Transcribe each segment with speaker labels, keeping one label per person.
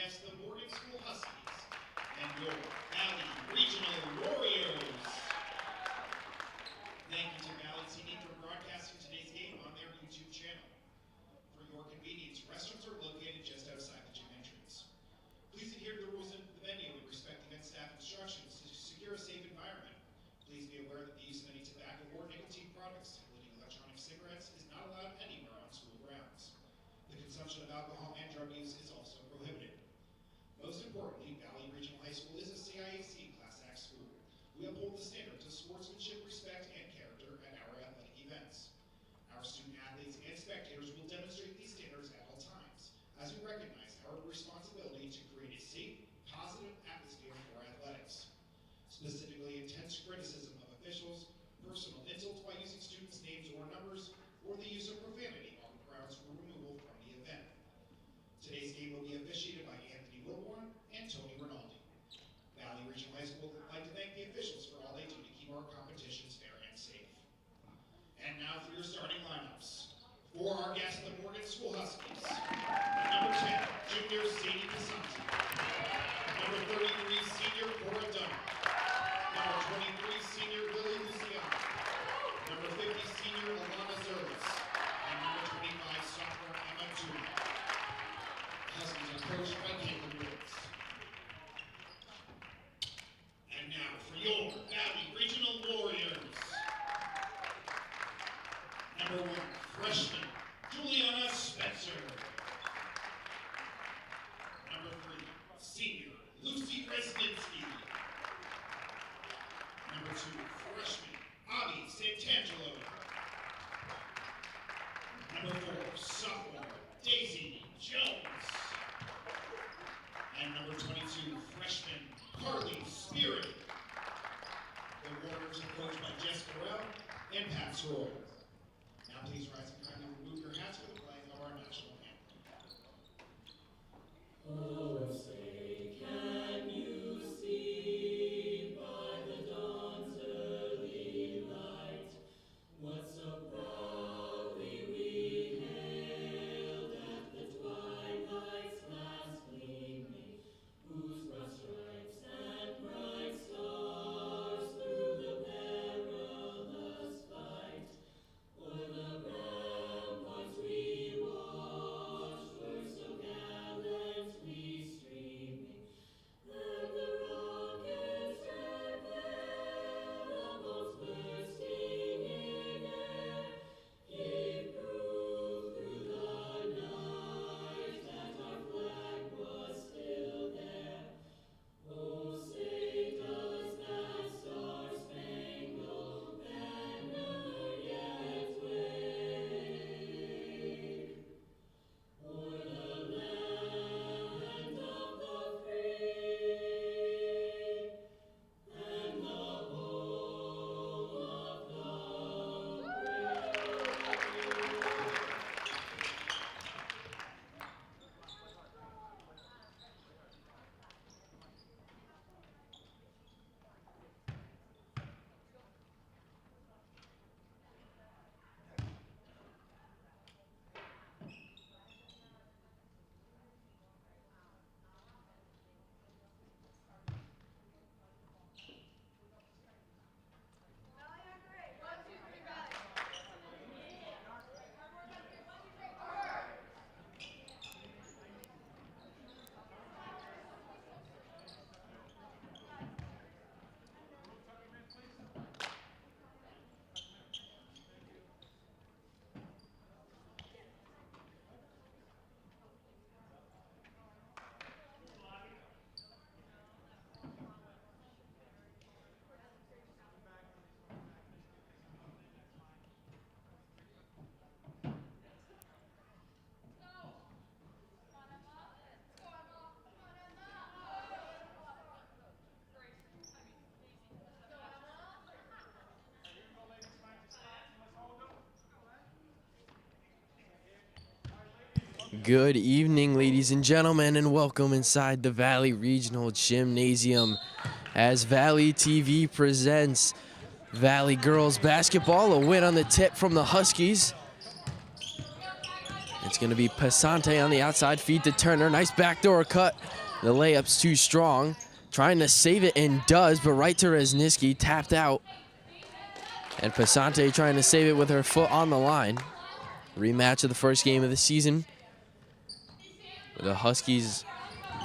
Speaker 1: against the Morgan School Huskies and your Valley Regional Warriors. Thank you to Valley TV for broadcasting today's game on their YouTube channel. For your convenience, restrooms are located just outside the gym entrance. Please adhere to the rules of the venue and respect event staff instructions to secure a safe environment. Please be aware that the use of any tobacco or nicotine products, including electronic cigarettes, is not allowed anywhere on school grounds. The consumption of alcohol and drug use is also prohibited. Most importantly, Valley Regional High School is a CIAC Class Act school. We uphold the standards of sportsmanship, respect, and character at our athletic events. Our student athletes and spectators will demonstrate these standards at all times, as we recognize our responsibility to create a safe, positive atmosphere for athletics. Specifically, intense criticism of officials, personal insults by using students' names or numbers, or the use of profanity on the grounds for removal from the event. Today's game will be officiated by Anthony Wilborn and Tony Rinaldi. Valley Regional High School would like to thank the officials for all they do to keep our competitions fair and safe. And now for your starting lineups. For our guests, the Morgan School Huskies. Number 10, junior Sadie Casanti. Number 33, senior Cora Dunn. Number 23, senior Lily Luciano. Number 50, senior Alana Zerlis. And number 25, sophomore Emma Tuna. Huskies are coached by Caitlin Woods. And now for your Valley Regional Warriors. Number 1, freshman Juliana Spencer. Number 3, senior Lucy Kresnitsky. Number 2, freshman Avi Santangelo. Number 4, sophomore Daisy Jones. And number 22, freshman Carly Spirit. The Warriors are coached by Jessica Rell and Pat Sroy. Now please rise and kindly remove your hats for the playing of our national anthem.
Speaker 2: Oh, say, can you see by the dawn's early light what so proudly we hailed at the twilight's last gleaming, whose broad stripes and bright stars through the perilous fight o'er the ramparts we watched were so gallantly streaming, and the rockets' red thunderbolts bursting in air gave proof through the night that our flag was still there. Oh, say does that star-spangled banner yet wave o'er the land of the free and the home of the
Speaker 3: Good evening, ladies and gentlemen, and welcome inside the Valley Regional Gymnasium as Valley TV presents Valley Girls Basketball, a win on the tip from the Huskies. It's It's going to be Pasante on the outside, feed to Turner. Nice backdoor cut. The layup's too strong. Trying to save it and does, but right to Rezniski, tapped out. And Pasante trying to save it with her foot on the line. Rematch of the first game of the season. The Huskies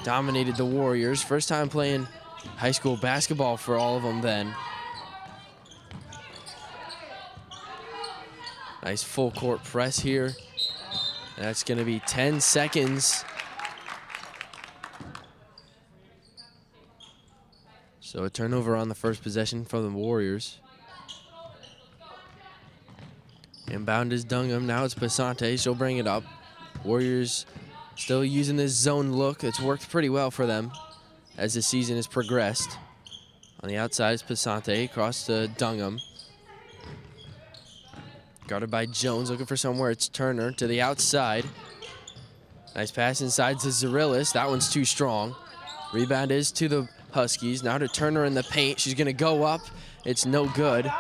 Speaker 3: dominated the Warriors. First time playing high school basketball for all of them then. Nice full court press here. That's going to be 10 seconds. So a turnover on the first possession from the Warriors. Inbound is Dungham. Now it's Pasante. She'll bring it up. Warriors still using this zone look. It's worked pretty well for them as the season has progressed. On the outside is Pasante. Across to Dungham. Guarded by Jones, looking for somewhere. It's Turner to the outside. Nice pass inside to Zarilis. That one's too strong. Rebound is to the Huskies. Now to Turner in the paint. She's going to go up. It's no good.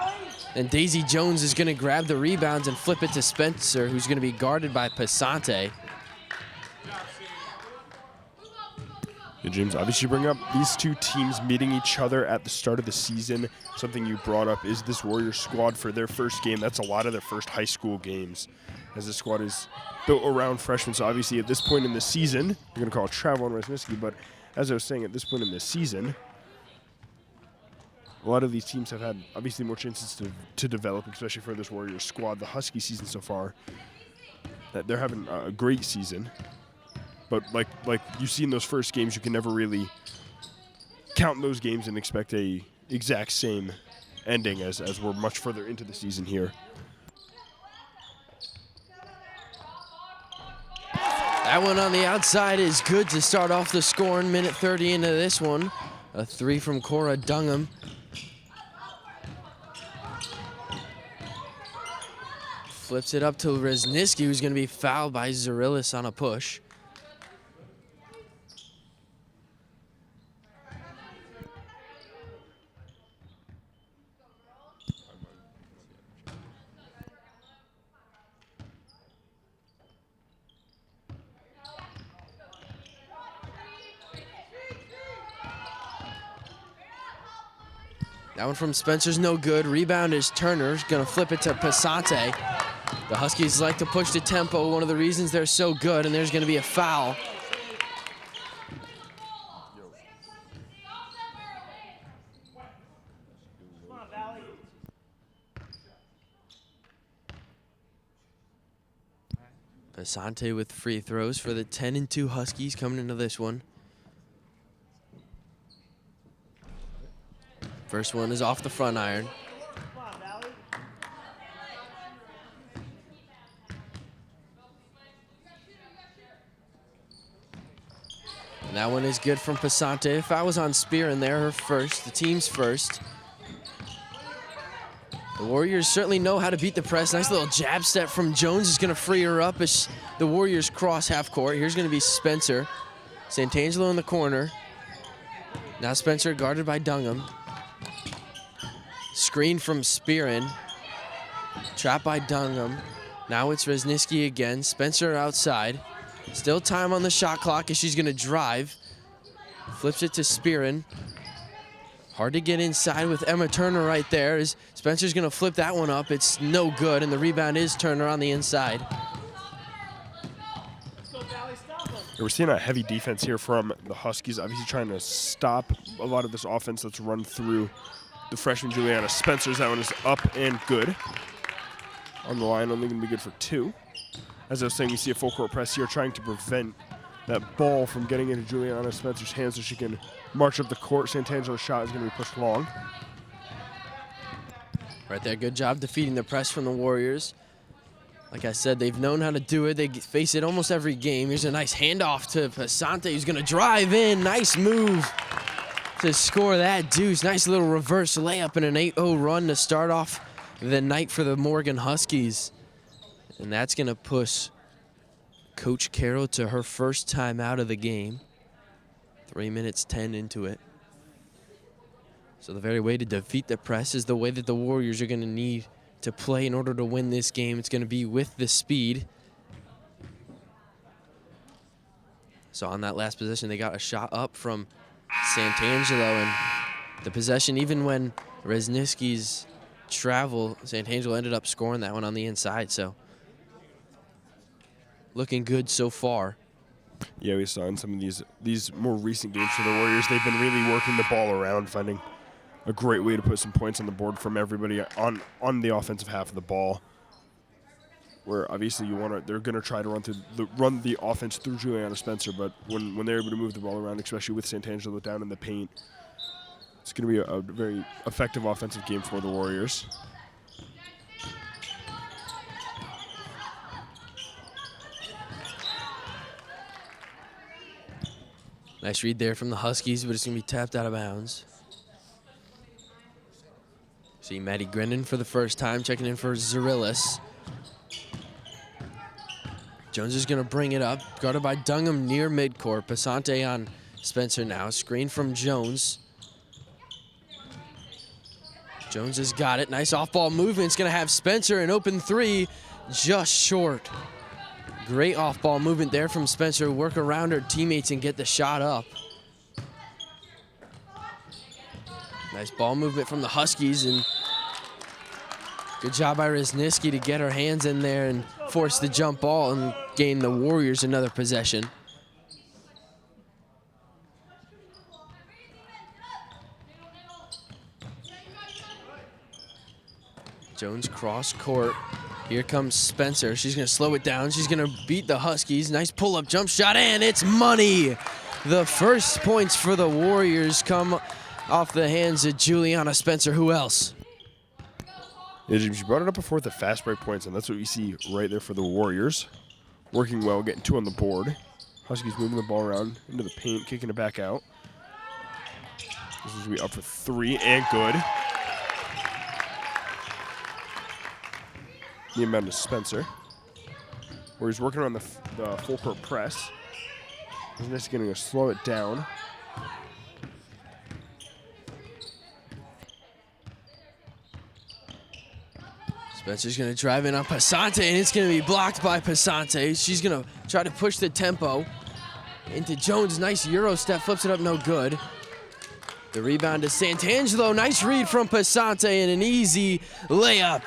Speaker 3: And Daisy Jones is going to grab the rebounds and flip it to Spencer, who's going to be guarded by Pasante.
Speaker 4: Yeah, James, obviously you bring up these two teams meeting each other at the start of the season. Something you brought up is this Warriors squad for their first game. That's a lot of their first high school games, as the squad is built around freshmen. So obviously at this point in the season, you're going to call it travel on Rezniski, but as I was saying, at this point in the season, a lot of these teams have had obviously more chances to develop, especially for this Warriors squad. The Husky season so far, that they're having a great season. But like you see in those first games, you can never really count those games and expect a exact same ending as we're much further into the season here.
Speaker 3: That one on the outside is good to start off the scoring. Minute 30 into this one. A three from Cora Dungham. Flips it up to Rezniski, who's going to be fouled by Zarilis on a push. That one from Spencer's no good. Rebound is Turner. Gonna flip it to Pasante. The Huskies like to push the tempo. One of the reasons they're so good, and there's gonna be a foul. Pasante with free throws for the 10-2 Huskies coming into this one. First one is off the front iron. And that one is good from Pasante. If I was on Spear in there, her first, the team's first. The Warriors certainly know how to beat the press. Nice little jab step from Jones is gonna free her up as the Warriors cross half court. Here's gonna be Spencer. Santangelo in the corner. Now Spencer guarded by Dungham. Screen from Spearin. Trapped by Dungham. Now it's Rezniski again. Spencer outside. Still time on the shot clock as she's going to drive. Flips it to Spearin. Hard to get inside with Emma Turner right there. As Spencer's going to flip that one up. It's no good, and the rebound is Turner on the inside.
Speaker 4: We're seeing a heavy defense here from the Huskies, obviously trying to stop a lot of this offense that's run through the freshman Juliana Spencer's. That one is up and good. On the line, only going to be good for two. As I was saying, we see a full court press here trying to prevent that ball from getting into Juliana Spencer's hands so she can march up the court. Santangelo's shot is going to be pushed long.
Speaker 3: Right there, good job defeating the press from the Warriors. Like I said, they've known how to do it. They face it almost every game. Here's a nice handoff to Pasante, who's going to drive in. Nice move to score that deuce. Nice little reverse layup and an 8-0 run to start off the night for the Morgan Huskies. And that's going to push Coach Carroll to her first time out of the game. 3 minutes 10 into it. So the very way to defeat the press is the way that the Warriors are going to need to play in order to win this game. It's going to be with the speed. So on that last possession, they got a shot up from Santangelo, and the possession, even when Rezniski's travel, Santangelo ended up scoring that one on the inside. So looking good so far.
Speaker 4: Yeah, we saw in some of these more recent games for the Warriors, they've been really working the ball around, finding a great way to put some points on the board from everybody on the offensive half of the ball. Where obviously they're going to try to run the offense through Juliana Spencer, but when they're able to move the ball around, especially with Santangelo down in the paint, it's going to be a very effective offensive game for the Warriors.
Speaker 3: Nice read there from the Huskies, but it's going to be tapped out of bounds. See Maddie Grennan for the first time, checking in for Zarillis. Jones is going to bring it up, guarded by Dungham near midcourt. Passante on Spencer now. Screen from Jones. Jones has got it. Nice off-ball movement. It's going to have Spencer an open three, just short. Great off-ball movement there from Spencer. Work around her teammates and get the shot up. Nice ball movement from the Huskies, and good job by Rezniski to get her hands in there and force the jump ball and gain the Warriors another possession. Jones cross court. Here comes Spencer. She's going to slow it down. She's going to beat the Huskies. Nice pull-up jump shot, and it's money. The first points for the Warriors come off the hands of Juliana Spencer. Who else?
Speaker 4: Yeah, Jim, she brought it up before with the fast break points, and that's what you see right there for the Warriors. Working well, getting 2 on the board. Huskies moving the ball around into the paint, kicking it back out. This is going to be up for 3 and good. The amount of Spencer, where he's working on the full court press. He's just going to slow it down.
Speaker 3: Spencer's going to drive in on Passante, and it's going to be blocked by Passante. She's going to try to push the tempo into Jones. Nice Euro step, flips it up, no good. The rebound to Santangelo. Nice read from Passante and an easy layup.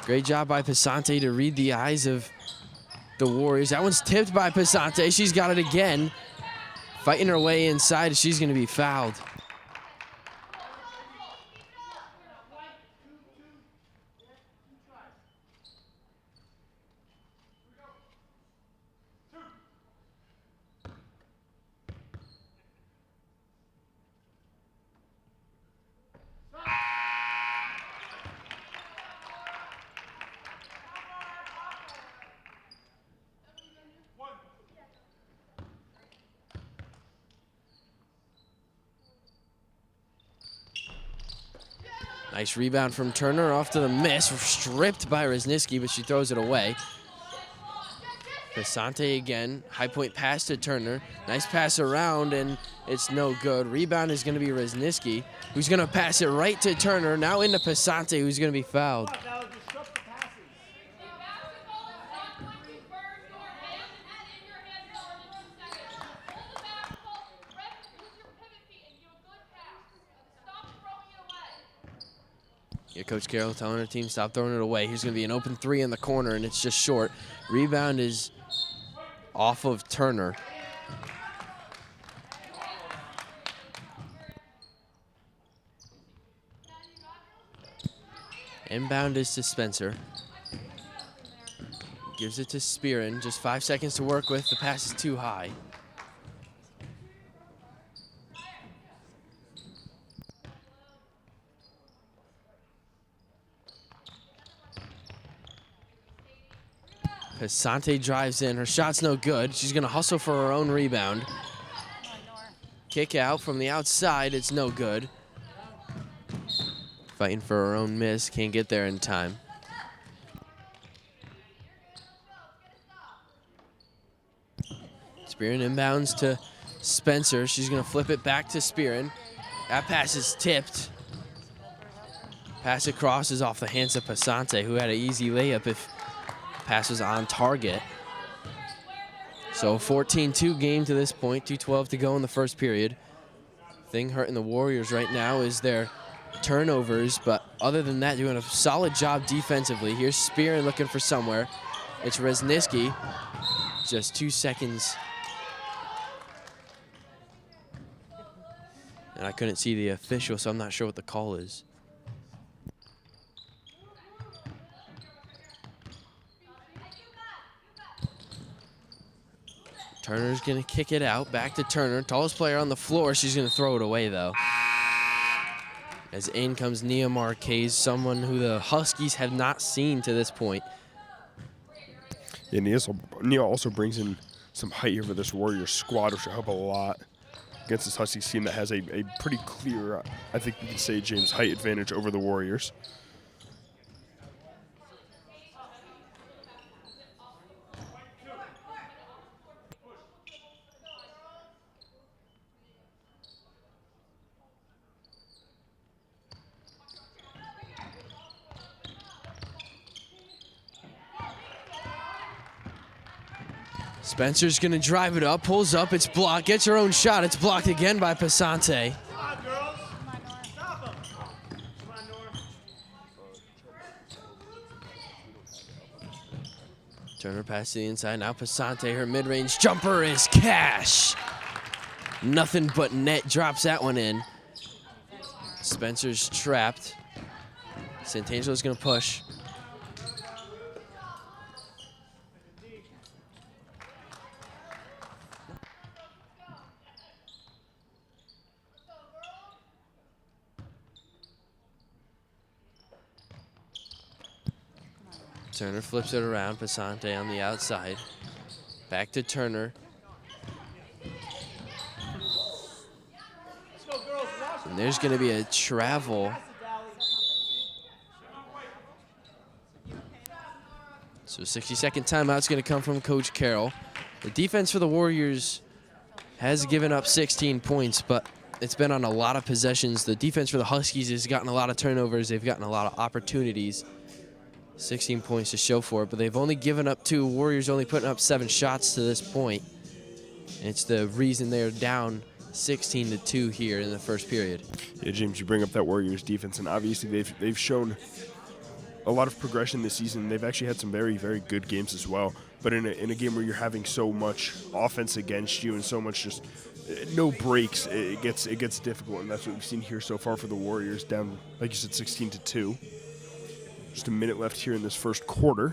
Speaker 3: Great job by Passante to read the eyes of the Warriors. That one's tipped by Passante. She's got it again. Fighting her way inside. She's going to be fouled. Nice rebound from Turner, off to the miss, stripped by Rezniski, but she throws it away. Passante again, high point pass to Turner. Nice pass around, and it's no good. Rebound is going to be Rezniski, who's going to pass it right to Turner, now into Passante, who's going to be fouled. Yeah, Coach Carroll telling her team, stop throwing it away. Here's going to be an open 3 in the corner, and it's just short. Rebound is off of Turner. Inbound is to Spencer. Gives it to Spearin. Just 5 seconds to work with. The pass is too high. Passante drives in. Her shot's no good. She's going to hustle for her own rebound. Kick out from the outside. It's no good. Fighting for her own miss. Can't get there in time. Spearin inbounds to Spencer. She's going to flip it back to Spearin. That pass is tipped. Pass across is off the hands of Passante, who had an easy layup if pass was on target. So So 14-2 game to this point, 2:12 to go in the first period. Thing hurting the Warriors right now is their turnovers, but other than that, doing a solid job defensively. Here's Spearin looking for somewhere. It's Resniski, just 2 seconds. And I couldn't see the official, so I'm not sure what the call is. Turner's gonna kick it out, back to Turner. Tallest player on the floor, she's gonna throw it away though. As in comes Nia Marquez, someone who the Huskies have not seen to this point.
Speaker 4: Yeah, Nia also brings in some height here for this Warriors squad, which will help a lot against this Huskies team that has a pretty clear, I think we can say, James, height advantage over the Warriors.
Speaker 3: Spencer's gonna drive it up, pulls up, it's blocked, gets her own shot. It's blocked again by Passante.
Speaker 2: Come on, girls. Come on, Nora. Stop him. Come on, Nora.
Speaker 3: Turner past the inside, now Passante, her mid-range jumper is cash. Nothing but net, drops that one in. Spencer's trapped. Santangela's gonna push. Turner flips it around, Passante on the outside. Back to Turner.
Speaker 2: Let's go, girls. Watch
Speaker 3: And there's gonna be a travel. So 60-second timeout's gonna come from Coach Carroll. The defense for the Warriors has given up 16 points, but it's been on a lot of possessions. The defense for the Huskies has gotten a lot of turnovers. They've gotten a lot of opportunities. 16 points to show for it, but they've only given up 2. Warriors only putting up 7 shots to this point. And it's the reason they're down 16-2 here in the first period.
Speaker 4: Yeah, James, you bring up that Warriors defense, and obviously they've shown a lot of progression this season. They've actually had some very, very good games as well. But in a game where you're having so much offense against you and so much just no breaks, it gets difficult, and that's what we've seen here so far for the Warriors, down, like you said, 16-2. Just a minute left here in this first quarter.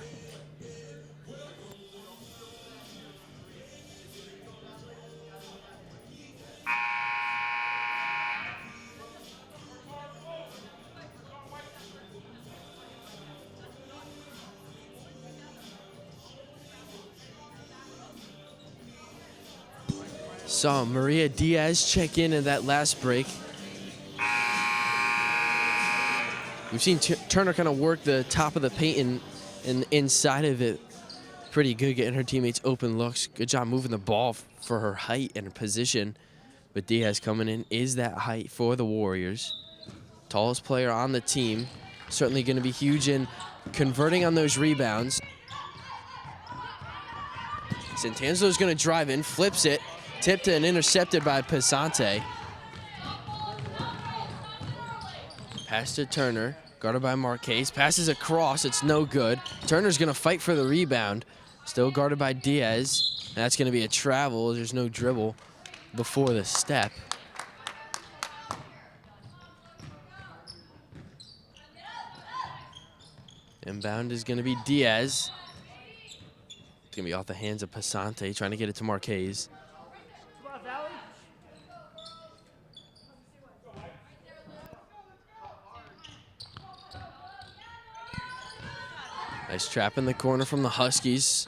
Speaker 3: Saw Maria Diaz check in at that last break. We've seen Turner kind of work the top of the paint and inside of it pretty good, getting her teammates open looks. Good job moving the ball for her height and her position. But Diaz coming in is that height for the Warriors. Tallest player on the team. Certainly going to be huge in converting on those rebounds. Santangelo going to drive in, flips it, tipped and intercepted by Passante. Pass to Turner, guarded by Marquez. Passes across, it's no good. Turner's gonna fight for the rebound. Still guarded by Diaz. And that's gonna be a travel. There's no dribble before the step. Inbound is gonna be Diaz. It's gonna be off the hands of Passante, trying to get it to Marquez.
Speaker 2: Come on, Valley.
Speaker 3: Nice trap in the corner from the Huskies.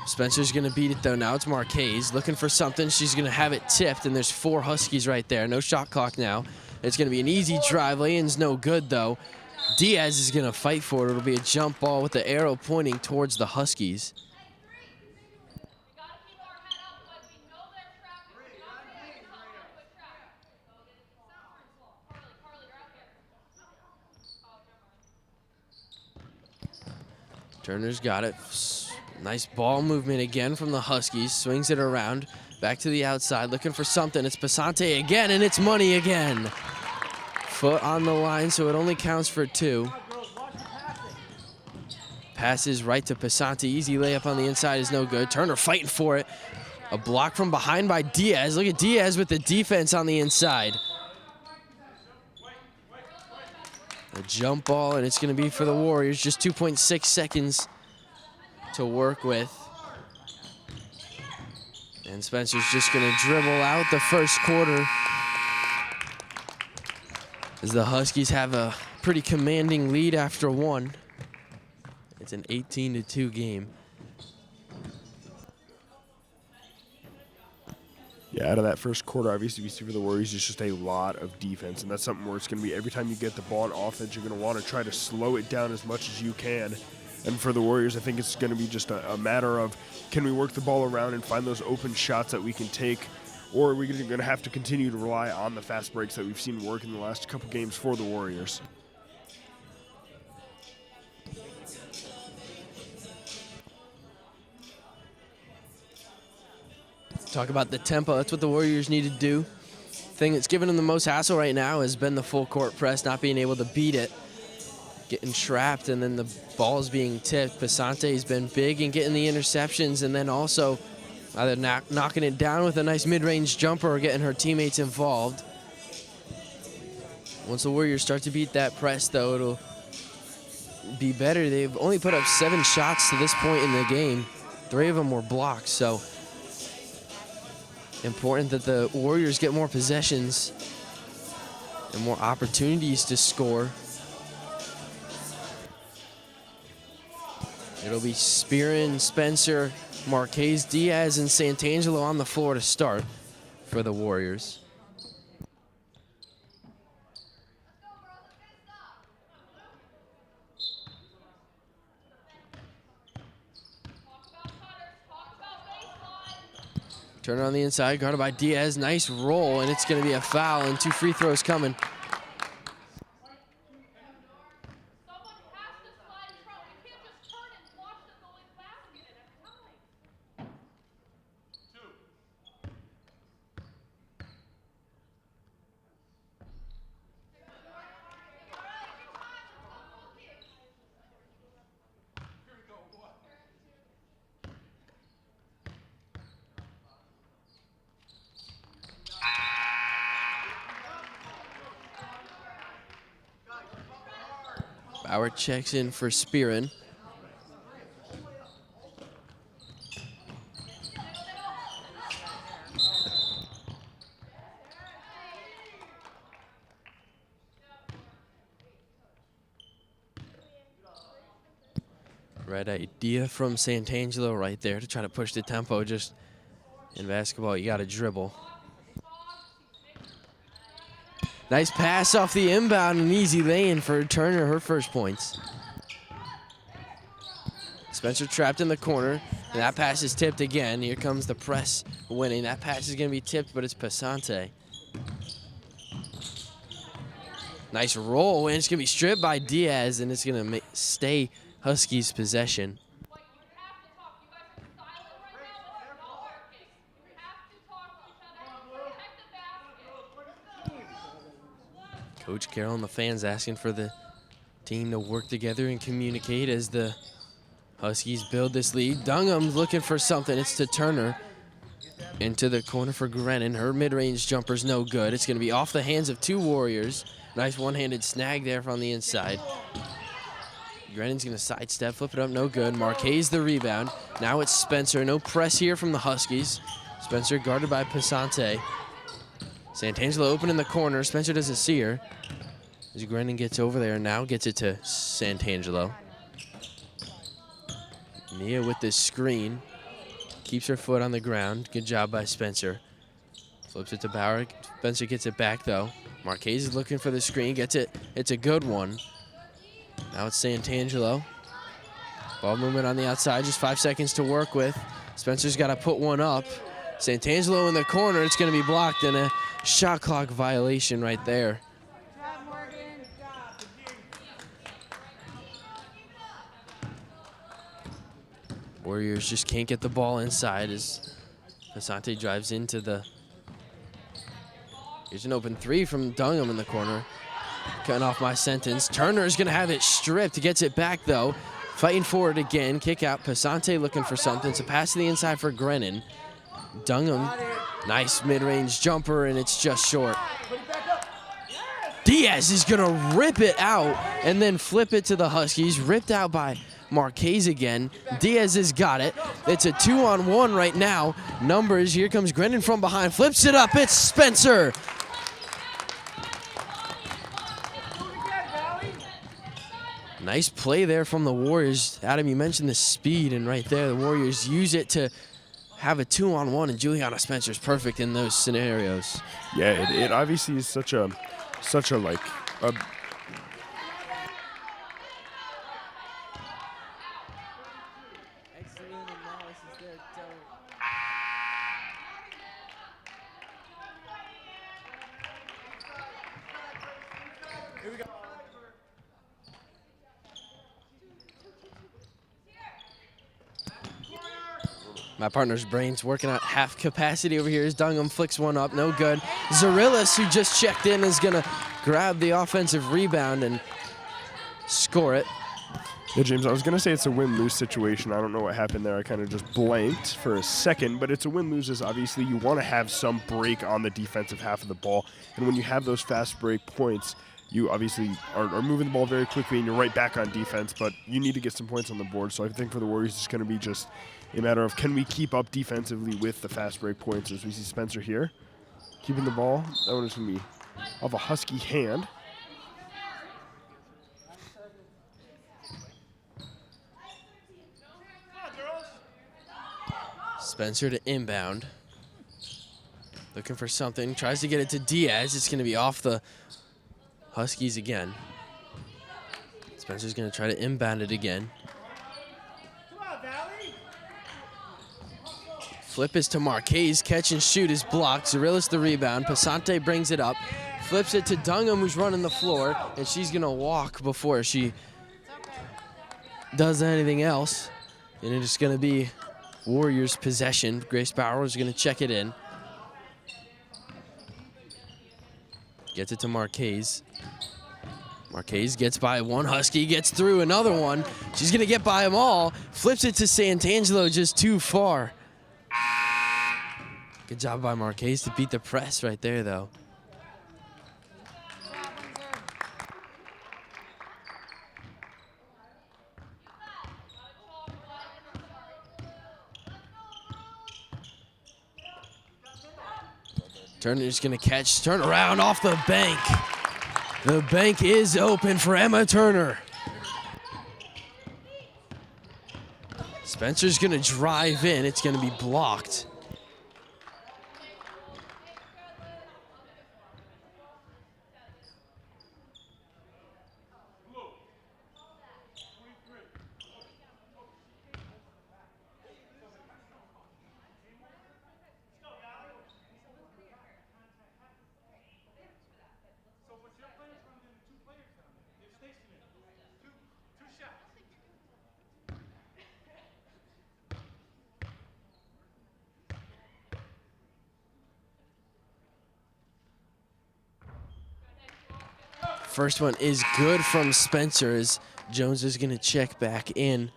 Speaker 3: Spencer's gonna beat it though. Now it's Marquez looking for something. She's gonna have it tipped, and there's 4 Huskies right there. No shot clock now. It's gonna be an easy drive. Lay-in's no good though. Diaz is gonna fight for it. It'll be a jump ball with the arrow pointing towards the Huskies. Turner's got it. Nice ball movement again from the Huskies. Swings it around. Back to the outside, looking for something. It's Passante again, and it's money again. Foot on the line, so it only counts for 2. Passes right to Passante. Easy layup on the inside is no good. Turner fighting for it. A block from behind by Diaz. Look at Diaz with the defense on the inside. A jump ball, and it's going to be for the Warriors. Just 2.6 seconds to work with. And Spencer's just going to dribble out the first quarter as the Huskies have a pretty commanding lead after 1. It's an 18-2 game.
Speaker 4: Yeah, out of that first quarter, obviously we see for the Warriors it's just a lot of defense, and that's something where it's going to be every time you get the ball on offense, you're going to want to try to slow it down as much as you can. And for the Warriors, I think it's going to be just a matter of, can we work the ball around and find those open shots that we can take, or are we going to have to continue to rely on the fast breaks that we've seen work in the last couple games for the Warriors?
Speaker 3: Talk about the tempo. That's what the Warriors need to do. Thing that's given them the most hassle right now has been the full court press, not being able to beat it. Getting trapped, and then the ball's being tipped. Passante's been big in getting the interceptions, and then also either knocking it down with a nice mid-range jumper or getting her teammates involved. Once the Warriors start to beat that press, though, it'll be better. They've only put up 7 shots to this point in the game. 3 of them were blocked, so important that the Warriors get more possessions and more opportunities to score. It'll be Spearin, Spencer, Marquez, Diaz, and Santangelo on the floor to start for the Warriors. Turner on the inside, guarded by Diaz. Nice roll, and it's going to be a foul, and 2 free throws coming. Bauer checks in for Spearin. Right idea from Santangelo right there to try to push the tempo. Just in basketball, you got to dribble. Nice pass off the inbound, and easy lay-in for Turner, her first points. Spencer trapped in the corner, and that pass is tipped again. Here comes the press winning. That pass is going to be tipped, but it's Passante. Nice roll, and it's going to be stripped by Diaz, and it's going to stay Huskies' possession. Coach Carroll and the fans asking for the team to work together and communicate as the Huskies build this lead. Dungham's looking for something. It's to Turner. Into the corner for Grennan. Her mid-range jumper's no good. It's going to be off the hands of 2 Warriors. Nice one-handed snag there from the inside. Grennan's going to sidestep, flip it up, no good. Marquez the rebound. Now it's Spencer. No press here from the Huskies. Spencer guarded by Passante. Santangelo open in the corner. Spencer doesn't see her. As Grennan gets over there, now gets it to Santangelo. Mia with the screen. Keeps her foot on the ground. Good job by Spencer. Flips it to Bauer. Spencer gets it back, though. Marquez is looking for the screen. Gets it. It's a good one. Now it's Santangelo. Ball movement on the outside. Just 5 seconds to work with. Spencer's got to put one up. Santangelo in the corner. It's going to be blocked, and a shot clock violation right there. Warriors just can't get the ball inside as Asante drives into the... Here's an open three from Dungham in the corner. Cutting off my sentence. Turner is going to have it stripped. Gets it back, though. Fighting for it again. Kick out. Pasante looking for something. It's a pass to the inside for Grennan. Dungham, nice mid-range jumper, and it's just short. Diaz is going to rip it out and then flip it to the Huskies. Ripped out by Marquez again. Diaz has got it. It's a 2-on-1 right now. Numbers, here comes Grennan from behind. Flips it up. It's Spencer. Nice play there from the Warriors. Adam, you mentioned the speed, and right there, the Warriors use it to have a 2-on-1, and Juliana Spencer's perfect in those scenarios.
Speaker 4: Yeah, it obviously is such a like a
Speaker 3: My partner's brain's working at half capacity over here as Dungham flicks one up, no good. Zarillis, who just checked in, is gonna grab the offensive rebound and score it.
Speaker 4: Yeah, James, I was going to say it's a win-lose situation. I don't know what happened there. I kind of just blanked for a second, but it's a win-lose as obviously you want to have some break on the defensive half of the ball. And when you have those fast break points, you obviously are moving the ball very quickly and you're right back on defense, but you need to get some points on the board. So I think for the Warriors, it's going to be just a matter of can we keep up defensively with the fast break points, as we see Spencer here keeping the ball. That one is going to be of a Husky hand.
Speaker 3: Spencer to inbound. Looking for something. Tries to get it to Diaz. It's going to be off the Huskies again. Spencer's going to try to inbound it again. Flip is to Marquez. Catch and shoot is blocked. Zarillis the rebound. Pasante brings it up. Flips it to Dungham, who's running the floor. And she's going to walk before she does anything else. And it's going to be Warriors possession. Grace Bauer is going to check it in. Gets it to Marquez. Marquez gets by one Husky, gets through another one. She's going to get by them all. Flips it to Santangelo, just too far. Good job by Marquez to beat the press right there, though. Turner's going to catch, turn around off the bank. The bank is open for Emma Turner. Spencer's going to drive in. It's going to be blocked. First one is good from Spencer as Jones is going to check back in.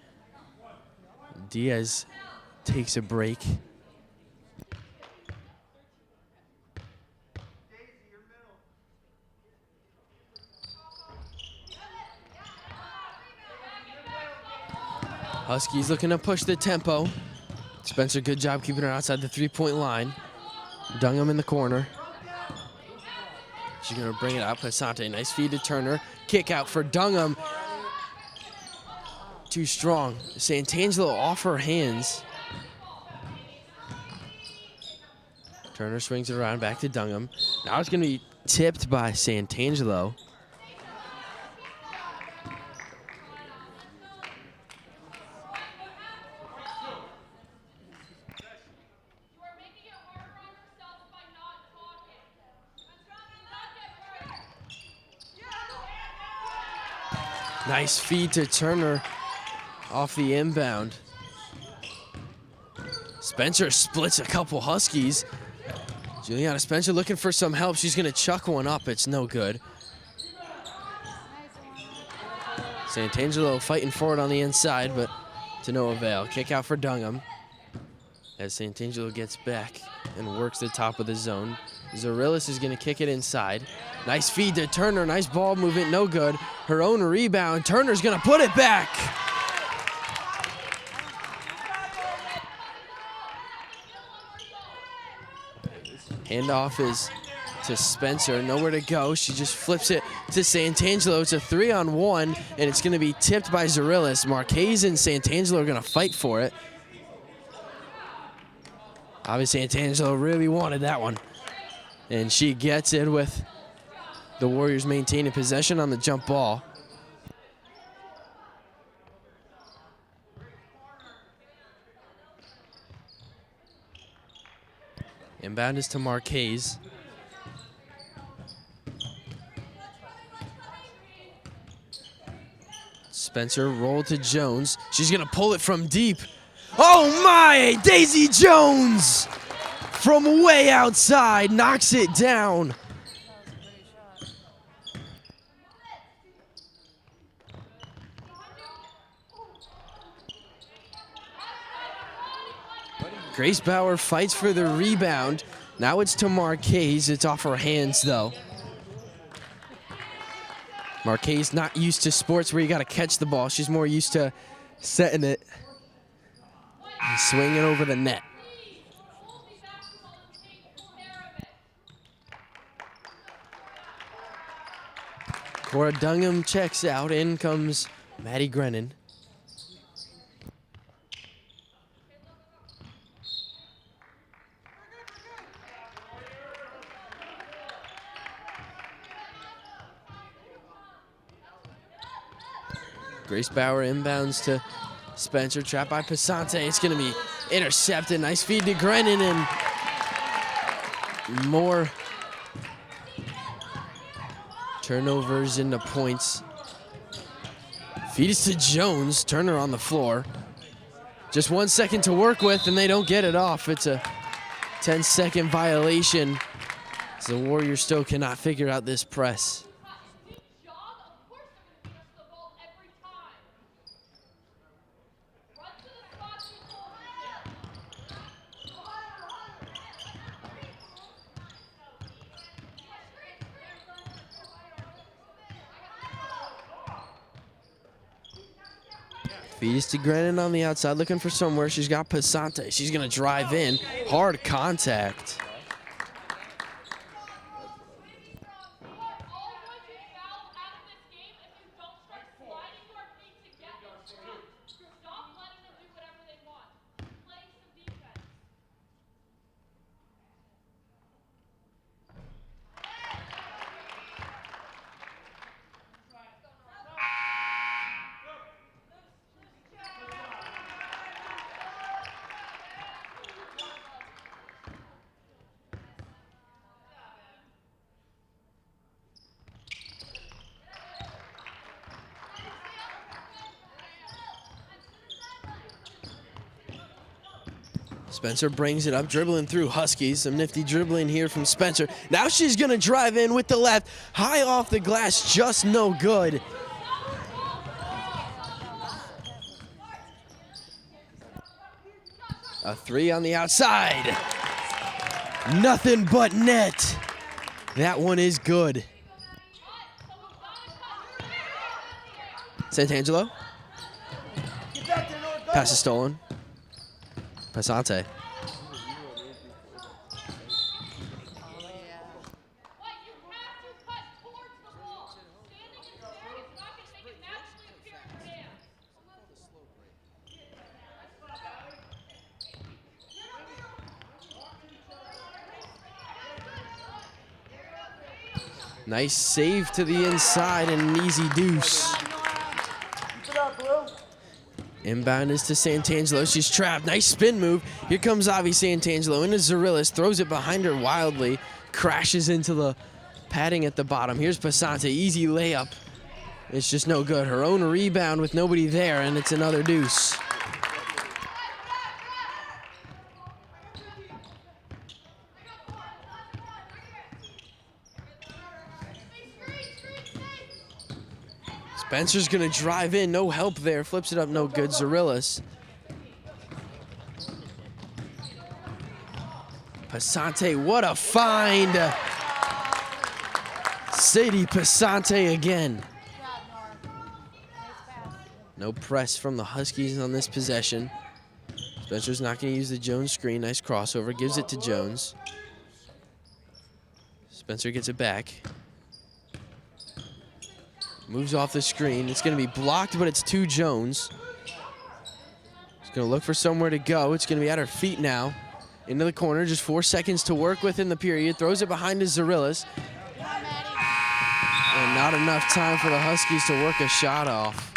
Speaker 3: Diaz takes a break. Huskies looking to push the tempo. Spencer, good job keeping her outside the three-point line. Dungham in the corner. She's going to bring it up. Asante, nice feed to Turner. Kick out for Dungham. Too strong. Santangelo off her hands. Turner swings it around back to Dungham. Now it's going to be tipped by Santangelo. Nice feed to Turner off the inbound. Spencer splits a couple Huskies. Juliana Spencer looking for some help. She's gonna chuck one up. It's no good. Santangelo fighting for it on the inside, but to no avail. Kick out for Dungham as Santangelo gets back and works the top of the zone. Zarillis is gonna kick it inside. Nice feed to Turner, nice ball movement, no good. Her own rebound, Turner's gonna put it back. Handoff is to Spencer, nowhere to go. She just flips it to Santangelo. It's a 3-on-1, and it's gonna be tipped by Zarillis. Marquez and Santangelo are gonna fight for it. Obviously, Santangelo really wanted that one. And she gets it with the Warriors maintaining possession on the jump ball. Inbound is to Marquez. Spencer roll to Jones. She's gonna pull it from deep. Oh my, Daisy Jones from way outside knocks it down. Grace Bauer fights for the rebound. Now it's to Marquez. It's off her hands though. Marquez not used to sports where you gotta catch the ball. She's more used to setting it and swinging over the net. Cora Dungham checks out. In comes Maddie Grennan. Grace Bauer inbounds to Spencer, trapped by Passante. It's gonna be intercepted. Nice feed to Grennan, and more turnovers into points. Feed is to Jones, Turner on the floor. Just 1 second to work with, and they don't get it off. It's a 10-second violation. So the Warriors still cannot figure out this press. Feeds to Grennan on the outside, looking for somewhere. She's got Passante. She's gonna drive in. Hard contact. Spencer brings it up, dribbling through Huskies. Some nifty dribbling here from Spencer. Now she's gonna drive in with the left. High off the glass, just no good. A three on the outside. Nothing but net. That one is good. Santangelo. Pass is stolen. Passante. Nice save to the inside and an easy deuce. Inbound is to Santangelo. She's trapped. Nice spin move. Here comes Avi Santangelo into Zarillis. Throws it behind her wildly. Crashes into the padding at the bottom. Here's Passante. Easy layup. It's just no good. Her own rebound with nobody there, and it's another deuce. Spencer's gonna drive in, no help there, flips it up, no good. Zarillas. Pasante, what a find! Sadie Pasante again.
Speaker 2: Good job, Nora. Nice pass.
Speaker 3: No press from the Huskies on this possession. Spencer's not gonna use the Jones screen. Nice crossover, gives it to Jones. Spencer gets it back. Moves off the screen. It's gonna be blocked, but it's to Jones. He's gonna look for somewhere to go. It's gonna be at her feet now. Into the corner, just 4 seconds to work with in the period. Throws it behind to Zarillas.
Speaker 2: Come on, Maddie.
Speaker 3: And not enough time for the Huskies to work a shot off.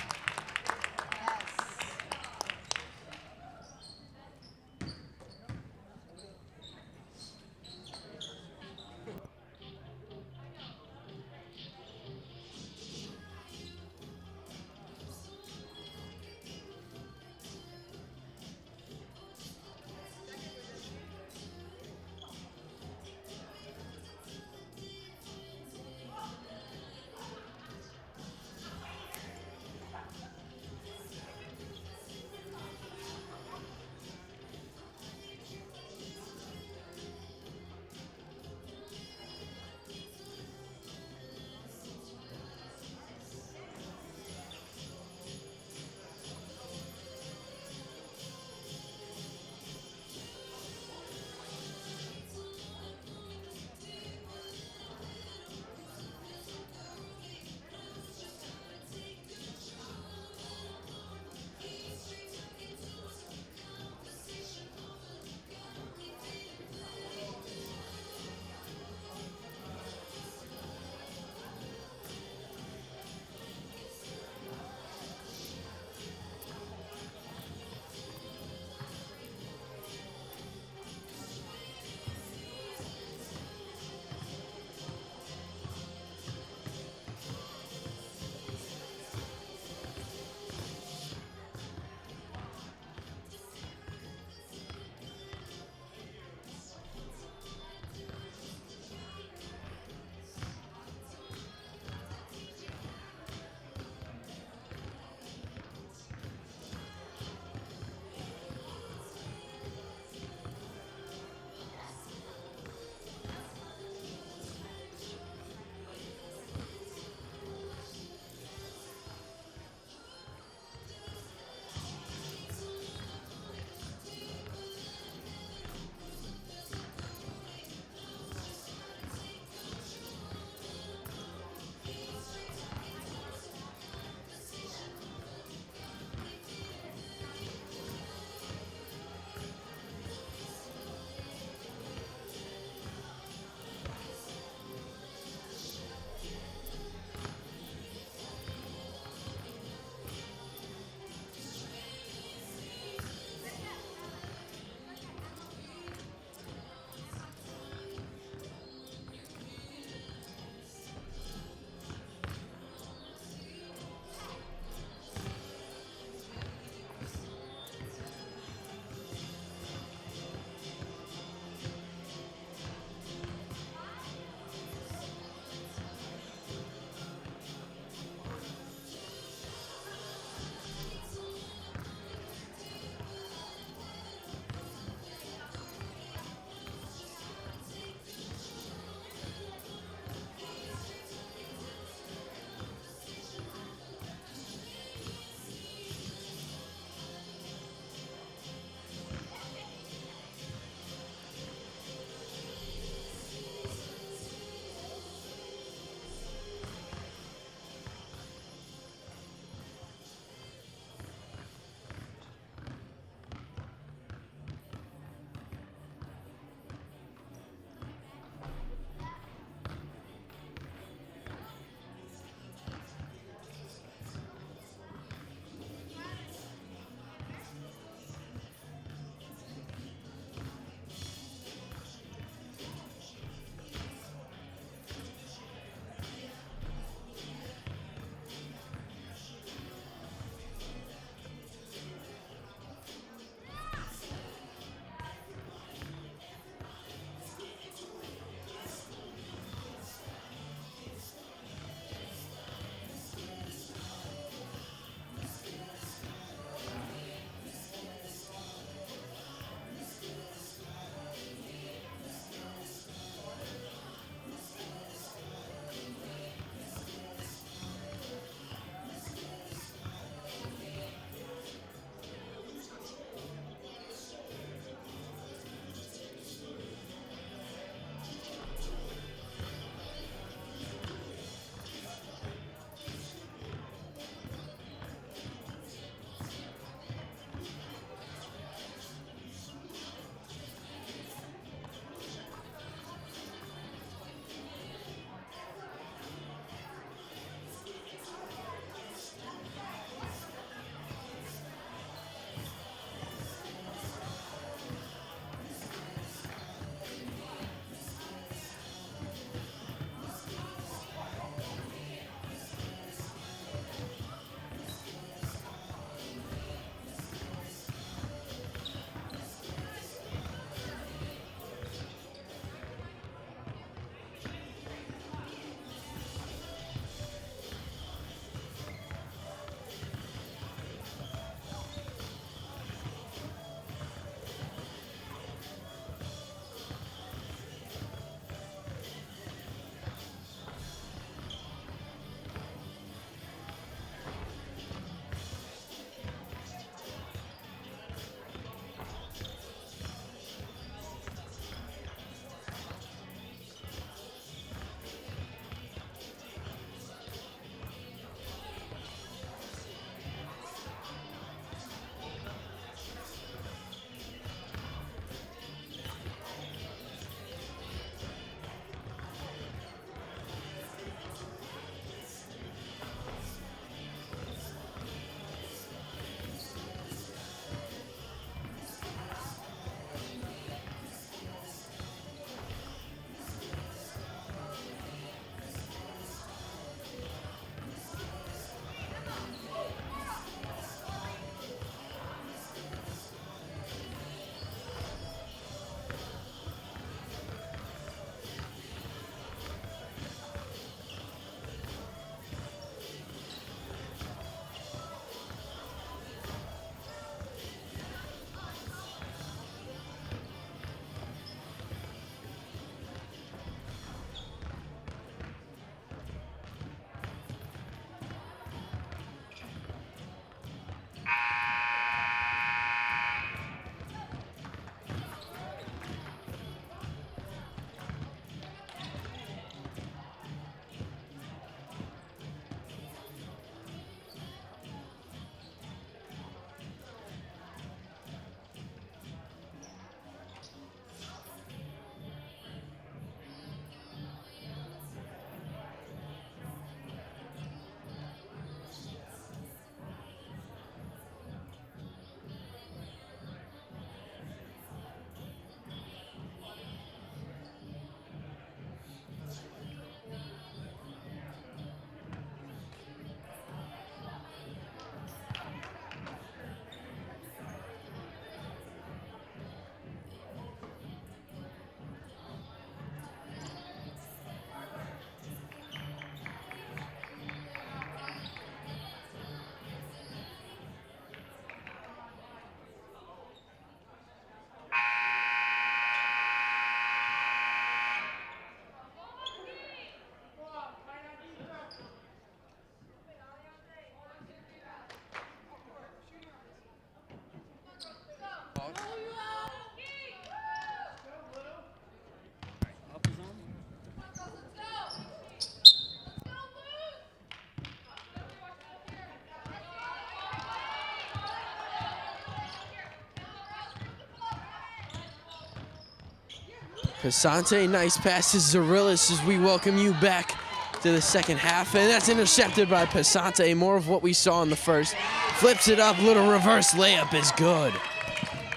Speaker 3: Pasante, nice pass to Zarillis as we welcome you back to the second half. And that's intercepted by Pasante. More of what we saw in the first. Flips it up, little reverse layup is good.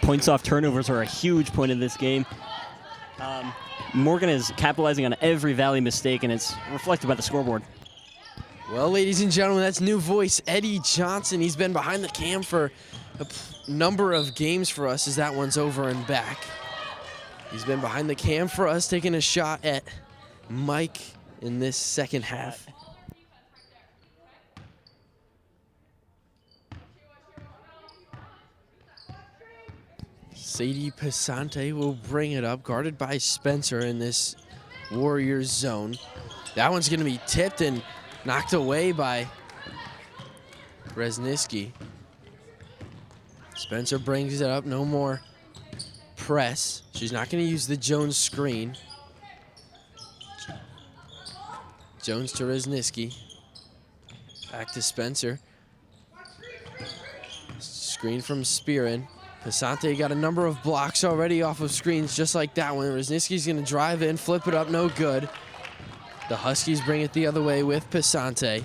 Speaker 5: Points off turnovers are a huge point in this game. Morgan is capitalizing on every Valley mistake, and it's reflected by the scoreboard.
Speaker 3: Well, ladies and gentlemen, that's new voice Eddie Johnson. He's been behind the cam for a number of games for us as that one's over and back. He's been behind the cam for us, taking a shot at Mike in this second half. Sadie Pasante will bring it up, guarded by Spencer in this Warriors zone. That one's going to be tipped and knocked away by Resniski. Spencer brings it up, no more press. She's not going to use the Jones screen. Jones to Resniski. Back to Spencer. Screen from Spearin. Pasante got a number of blocks already off of screens just like that one. Resniski's going to drive in, flip it up, no good. The Huskies bring it the other way with Pasante.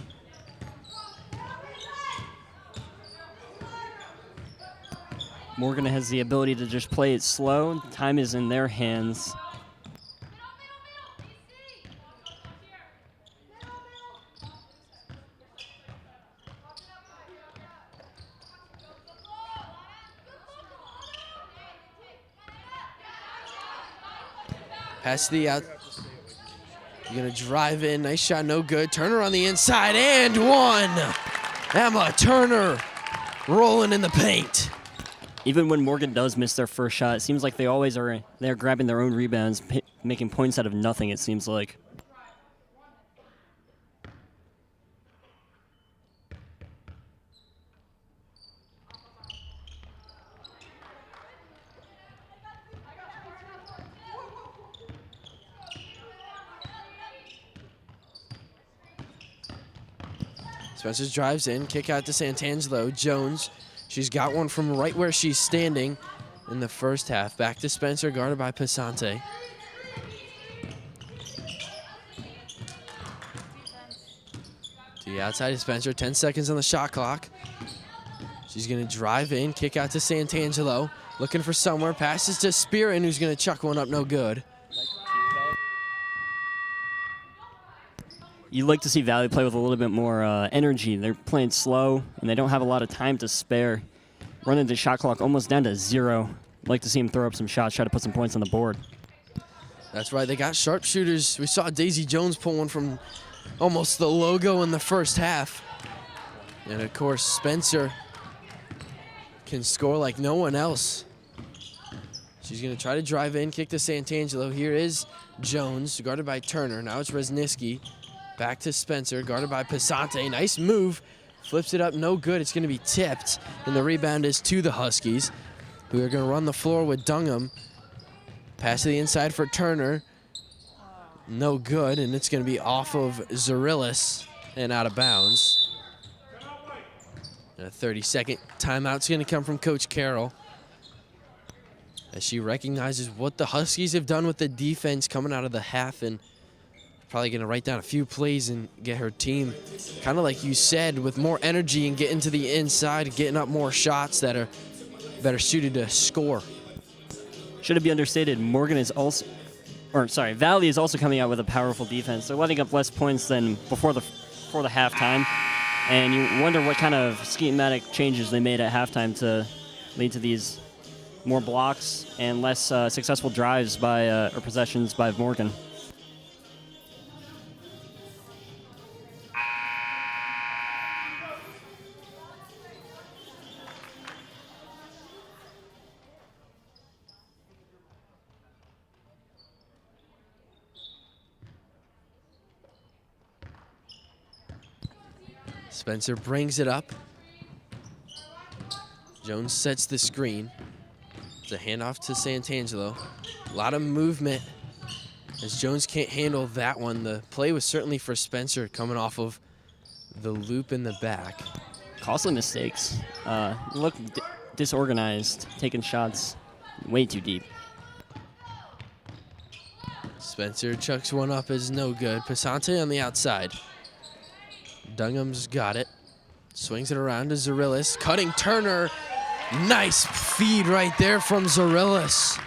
Speaker 5: Morgan has the ability to just play it slow. Time is in their hands.
Speaker 3: Pass to the out. You're going to drive in. Nice shot, no good. Turner on the inside, and one. Emma Turner rolling in the paint.
Speaker 5: Even when Morgan does miss their first shot, it seems like they always are there grabbing their own rebounds, making points out of nothing, it seems like.
Speaker 3: Spencer drives in, kick out to Santangelo. Jones, she's got one from right where she's standing in the first half. Back to Spencer, guarded by Pasante. To the outside of Spencer, 10 seconds on the shot clock. She's gonna drive in, kick out to Santangelo. Looking for somewhere, passes to Spearin, who's gonna chuck one up, no good.
Speaker 5: You'd like to see Valley play with a little bit more energy. They're playing slow, and they don't have a lot of time to spare. Running the shot clock almost down to 0. I'd like to see him throw up some shots, try to put some points on the board.
Speaker 3: That's right, they got sharpshooters. We saw Daisy Jones pull one from almost the logo in the first half. And of course, Spencer can score like no one else. She's gonna try to drive in, kick to Santangelo. Here is Jones, guarded by Turner. Now it's Resniski. Back to Spencer, guarded by Pasante. Nice move. Flips it up, no good. It's going to be tipped. And the rebound is to the Huskies, who are going to run the floor with Dungham. Pass to the inside for Turner. No good, and it's going to be off of Zarillis and out of bounds. And a 30-second timeout's going to come from Coach Carroll as she recognizes what the Huskies have done with the defense coming out of the half, and probably going to write down a few plays and get her team, kind of like you said, with more energy and getting to the inside, getting up more shots that are better suited to score.
Speaker 5: Should it be understated, Morgan is also, Valley is also coming out with a powerful defense. They're letting up less points than before the halftime, and you wonder what kind of schematic changes they made at halftime to lead to these more blocks and less successful drives by or possessions by Morgan.
Speaker 3: Spencer brings it up. Jones sets the screen. It's a handoff to Santangelo. A lot of movement as Jones can't handle that one. The play was certainly for Spencer coming off of the loop in the back.
Speaker 5: Costly mistakes. Look disorganized, taking shots way too deep.
Speaker 3: Spencer chucks one up as no good. Pasante on the outside. Dungham's got it. Swings it around to Zarillis. Cutting Turner. Nice feed right there from Zarillis.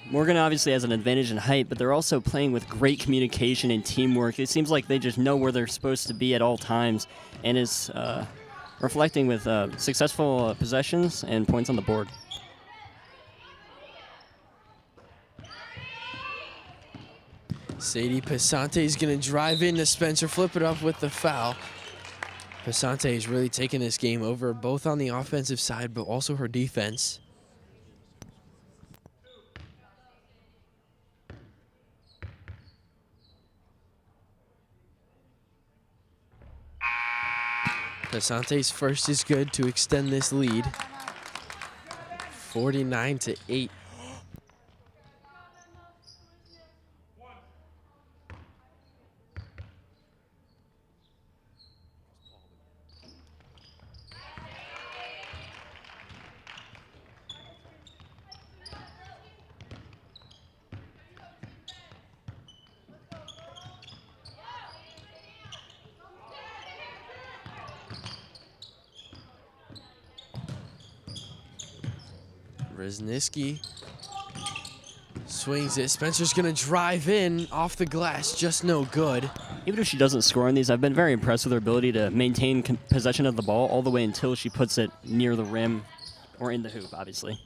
Speaker 5: Morgan obviously has an advantage in height, but they're also playing with great communication and teamwork. It seems like they just know where they're supposed to be at all times, and is reflecting with successful possessions and points on the board.
Speaker 3: Sadie Pasante is going to drive into Spencer, flip it up with the foul. Pasante is really taking this game over, both on the offensive side, but also her defense. Pasante's first is good to extend this lead. 49-8. Rezniski swings it. Spencer's gonna drive in off the glass, just no good.
Speaker 5: Even if she doesn't score on these, I've been very impressed with her ability to maintain possession of the ball all the way until she puts it near the rim or in the hoop, obviously.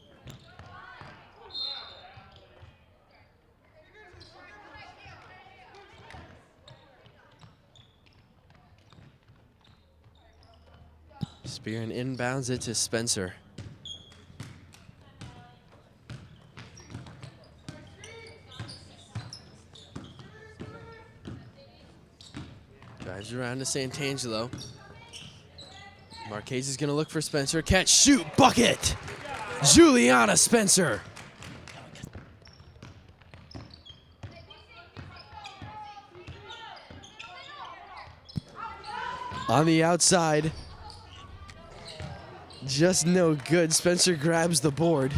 Speaker 3: Spear and inbounds it to Spencer. Drives around to Santangelo. Marquez is going to look for Spencer. Catch, shoot, bucket! Juliana Spencer. On the outside. Just no good. Spencer grabs the board.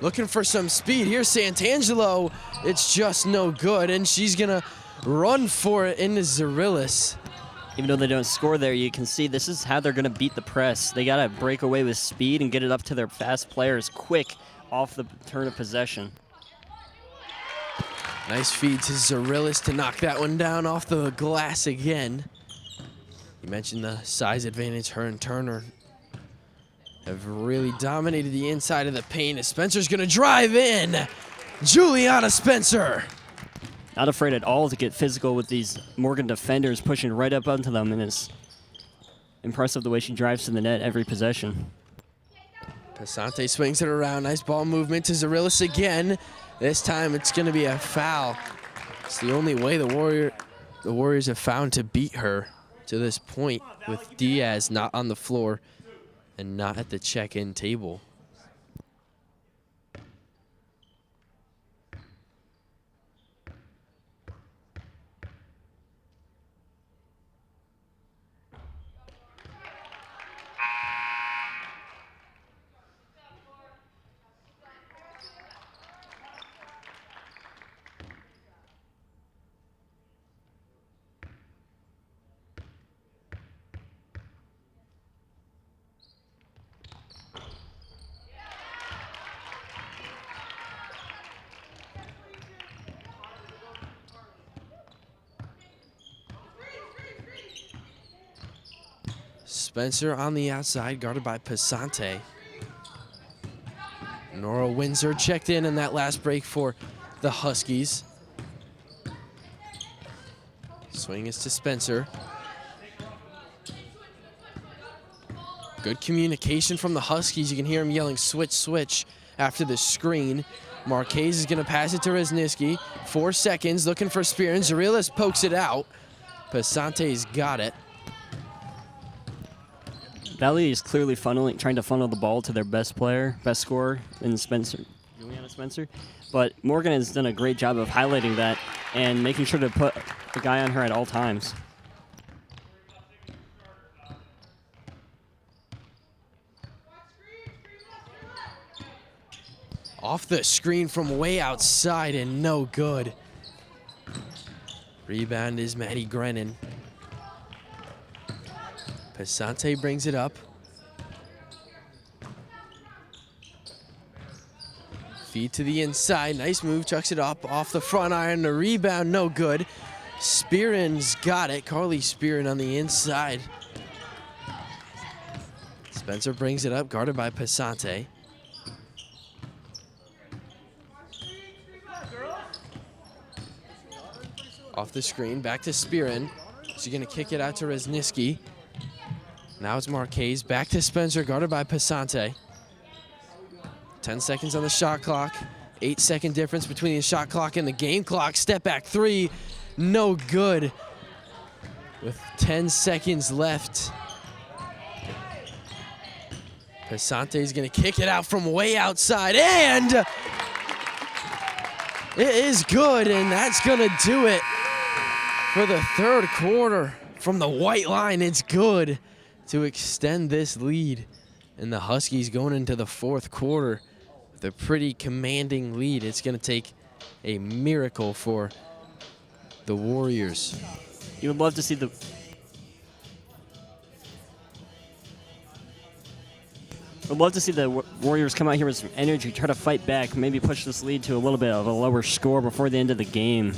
Speaker 3: Looking for some speed. Here's Santangelo. It's just no good, and she's going to run for it into Zarillis.
Speaker 5: Even though they don't score there, you can see this is how they're going to beat the press. They got to break away with speed and get it up to their fast players quick off the turn of possession.
Speaker 3: Nice feed to Zarillis to knock that one down off the glass again. You mentioned the size advantage. Her and Turner have really dominated the inside of the paint as Spencer's going to drive in. Juliana Spencer.
Speaker 5: Not afraid at all to get physical with these Morgan defenders, pushing right up onto them, and it's impressive the way she drives to the net every possession.
Speaker 3: Pasante swings it around. Nice ball movement to Zarillis again. This time it's going to be a foul. It's the only way the Warriors have found to beat her to this point, with Diaz not on the floor and not at the check-in table. Spencer on the outside, guarded by Pasante. Nora Windsor checked in that last break for the Huskies. Swing is to Spencer. Good communication from the Huskies. You can hear him yelling, switch, switch, after the screen. Marquez is going to pass it to Rezniski. 4 seconds, looking for Spear, and Zarillis pokes it out. Pasante's got it.
Speaker 5: Valley is clearly trying to funnel the ball to their best player, best scorer in Spencer, Juliana Spencer. But Morgan has done a great job of highlighting that and making sure to put the guy on her at all times.
Speaker 3: Off the screen from way outside and no good. Rebound is Maddie Grennan. Pesante brings it up. Feed to the inside, nice move, chucks it up off the front iron, the rebound, no good. Spearin's got it, Carly Spearin on the inside. Spencer brings it up, guarded by Pesante. Off the screen, back to Spearin. She's gonna kick it out to Rezniski. Now it's Marquez, back to Spencer, guarded by Pesante. 10 seconds on the shot clock. 8-second difference between the shot clock and the game clock. Step back three, no good. With 10 seconds left. Pesante is gonna kick it out from way outside, and it is good, and that's gonna do it for the third quarter. From the white line, it's good to extend this lead. And the Huskies going into the fourth quarter with a pretty commanding lead. It's gonna take a miracle for the Warriors.
Speaker 5: You would love to see the Warriors come out here with some energy, try to fight back, maybe push this lead to a little bit of a lower score before the end of the game.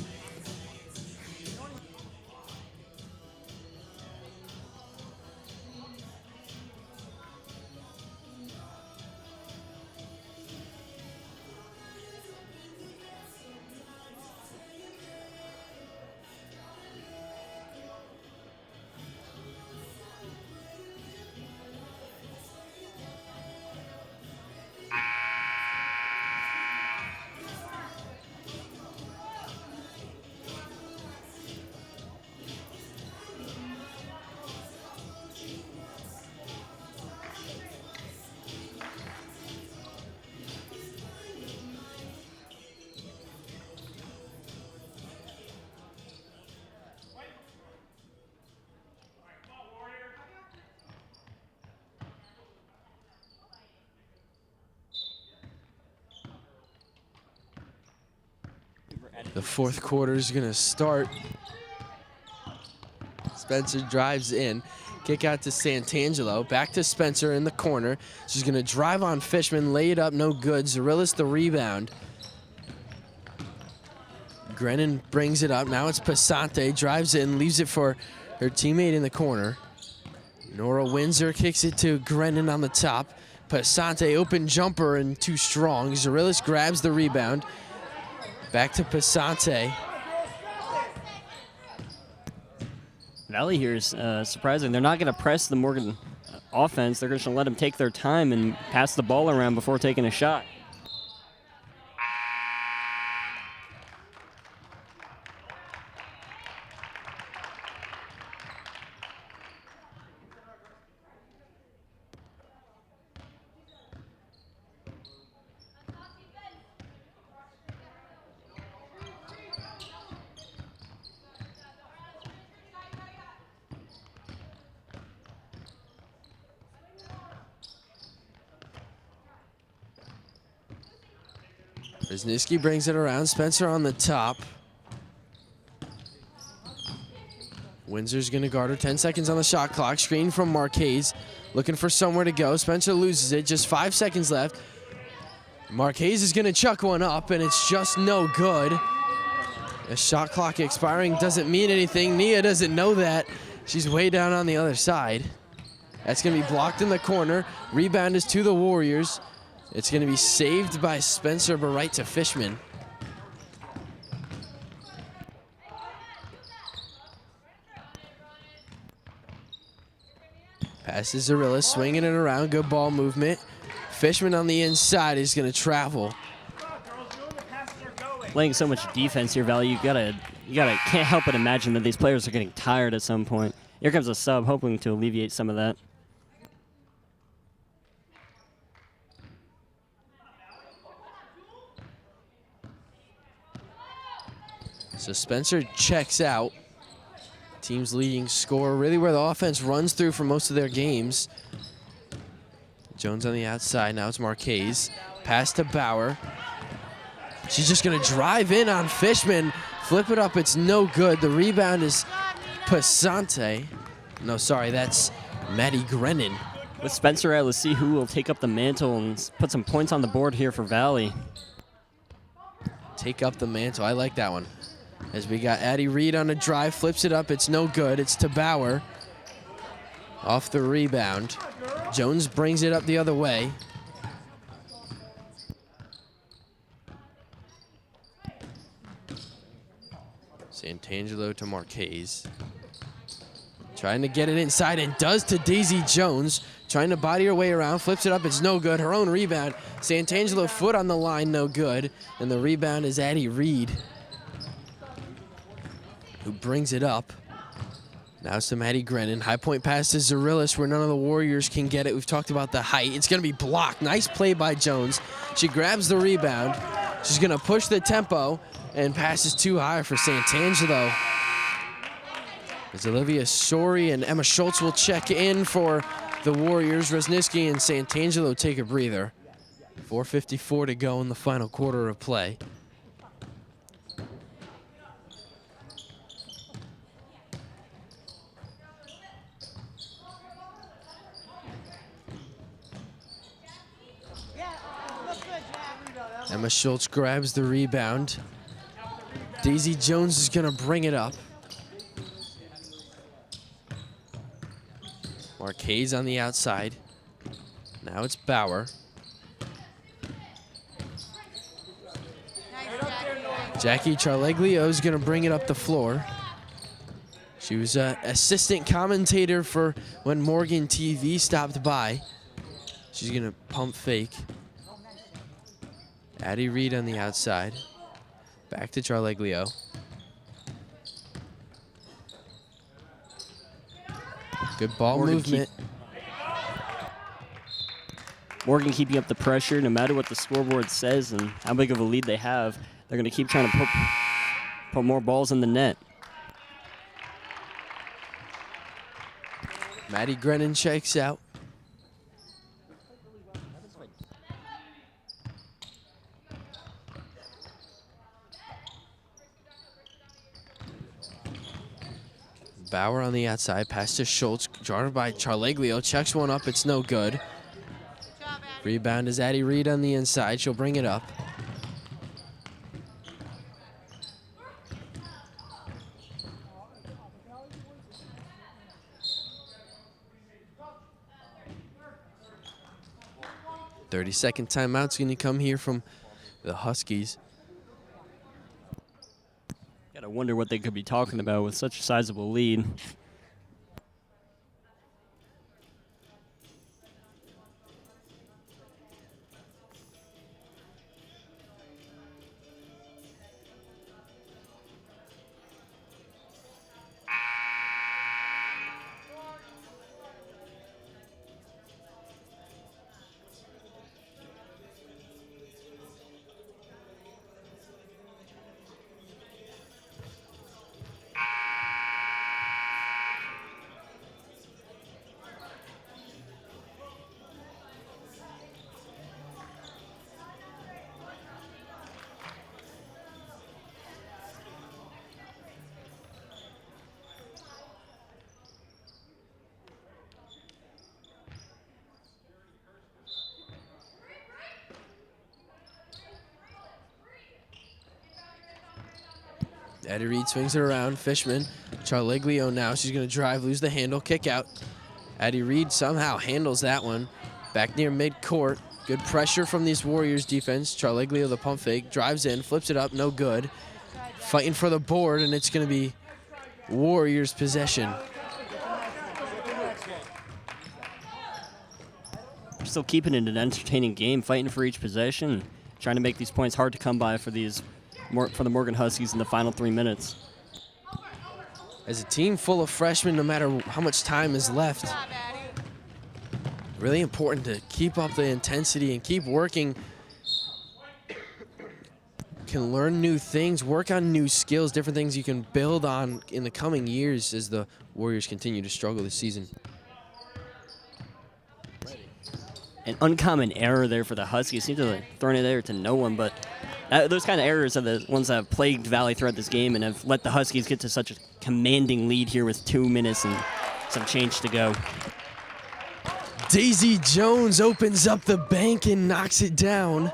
Speaker 3: The fourth quarter is gonna start. Spencer drives in. Kick out to Santangelo. Back to Spencer in the corner. She's gonna drive on Fishman, lay it up, no good. Zarillas the rebound. Grennan brings it up. Now it's Pesante, drives in, leaves it for her teammate in the corner. Nora Windsor kicks it to Grennan on the top. Pesante, open jumper and too strong. Zarillas grabs the rebound. Back to Pesante.
Speaker 5: Valley here is surprising. They're not going to press the Morgan offense. They're just going to let them take their time and pass the ball around before taking a shot.
Speaker 3: Rezniski brings it around. Spencer on the top. Windsor's going to guard her. 10 seconds on the shot clock. Screen from Marquez. Looking for somewhere to go. Spencer loses it. Just 5 seconds left. Marquez is going to chuck one up, and it's just no good. The shot clock expiring doesn't mean anything. Nia doesn't know that. She's way down on the other side. That's going to be blocked in the corner. Rebound is to the Warriors. It's going to be saved by Spencer, but right to Fishman. Passes Zarillas, swinging it around. Good ball movement. Fishman on the inside is going to travel.
Speaker 5: Playing so much defense here, Valley, you gotta can't help but imagine that these players are getting tired at some point. Here comes a sub, hoping to alleviate some of that.
Speaker 3: So Spencer checks out. Team's leading scorer, really where the offense runs through for most of their games. Jones on the outside, now it's Marquez. Pass to Bauer. She's just gonna drive in on Fishman. Flip it up, it's no good. The rebound is Pasante. No, sorry, that's Maddie Grennan.
Speaker 5: With Spencer out, let's see who will take up the mantle and put some points on the board here for Valley.
Speaker 3: Take up the mantle, I like that one. As we got Addie Reed on a drive, flips it up, it's no good. It's to Bauer. Off the rebound. Jones brings it up the other way. Santangelo to Marquez. Trying to get it inside and does to Daisy Jones. Trying to body her way around, flips it up, it's no good. Her own rebound. Santangelo foot on the line, no good. And the rebound is Addie Reed, who brings it up. Now some Addie Grennan. High point pass to Zarillis where none of the Warriors can get it. We've talked about the height. It's going to be blocked. Nice play by Jones. She grabs the rebound. She's going to push the tempo and passes too high for Santangelo. As Olivia Sori and Emma Schultz will check in for the Warriors. Resniski and Santangelo take a breather. 4:54 to go in the final quarter of play. Emma Schultz grabs the rebound. Daisy Jones is gonna bring it up. Marquez on the outside. Now it's Bauer. Jackie Charleglio is gonna bring it up the floor. She was an assistant commentator for when Morgan TV stopped by. She's gonna pump fake. Addie Reed on the outside. Back to Charleglio. Good ball movement.
Speaker 5: Morgan keeping up the pressure no matter what the scoreboard says and how big of a lead they have. They're going to keep trying to put more balls in the net.
Speaker 3: Maddie Grennan checks out. Bauer on the outside, pass to Schultz, drawn by Charleglio, checks one up, it's no good. Rebound is Addie Reed on the inside, she'll bring it up. "30-second timeout's gonna come here from the Huskies.
Speaker 5: Gotta wonder what they could be talking about with such a sizable lead.
Speaker 3: Addie Reed swings it around. Fishman, Charleglio now. She's going to drive, lose the handle, kick out. Addie Reed somehow handles that one. Back near midcourt. Good pressure from these Warriors defense. Charleglio, the pump fake, drives in, flips it up, no good. Fighting for the board, and it's going to be Warriors possession.
Speaker 5: Still keeping it an entertaining game, fighting for each possession, trying to make these points hard to come by for the Morgan Huskies in the final 3 minutes.
Speaker 3: As a team full of freshmen, no matter how much time is left, really important to keep up the intensity and keep working. Can learn new things, work on new skills, different things you can build on in the coming years as the Warriors continue to struggle this season.
Speaker 5: an uncommon error there for the Huskies. Seems to have thrown it there to no one, but those kind of errors are the ones that have plagued Valley throughout this game and have let the Huskies get to such a commanding lead here with 2 minutes and some change to go.
Speaker 3: Daisy Jones opens up the bank and knocks it down.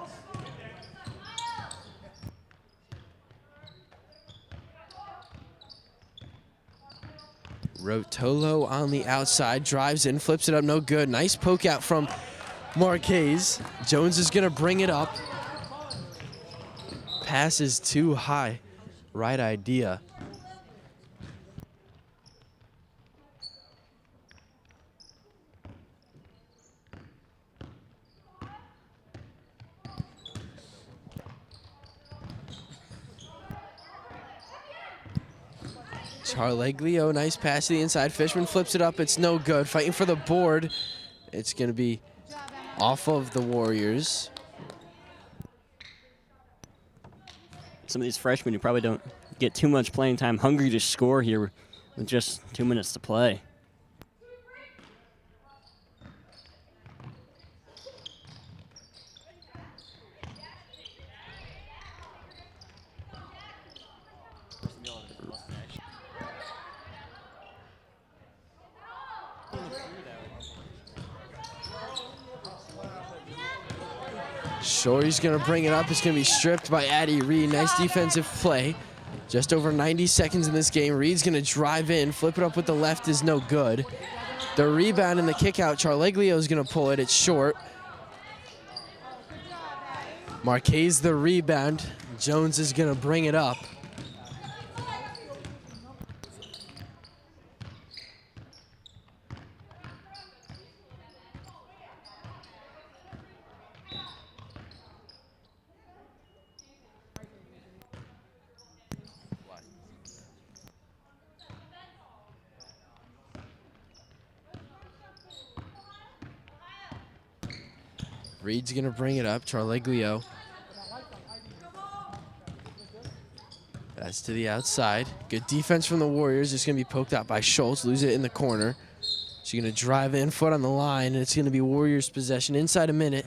Speaker 3: Rotolo on the outside, drives in, flips it up, no good. Nice poke out from Marquez. Jones is gonna bring it up. Pass is too high. Right idea. Charleglio, nice pass to the inside. Fishman flips it up. It's no good. Fighting for the board. It's going to be off of the Warriors.
Speaker 5: Some of these freshmen who probably don't get too much playing time, hungry to score here with just 2 minutes to play.
Speaker 3: Shory's going to bring it up. It's going to be stripped by Addie Reed. Nice defensive play. Just over 90 seconds in this game. Reed's going to drive in. Flip it up with the left is no good. The rebound and the kick out. Charleglio is going to pull it. It's short. Marquez the rebound. Jones is going to bring it up. Reed's going to bring it up. Charleglio. That's to the outside. Good defense from the Warriors. It's going to be poked out by Schultz. Lose it in the corner. She's going to drive in, foot on the line, and it's going to be Warriors possession inside a minute.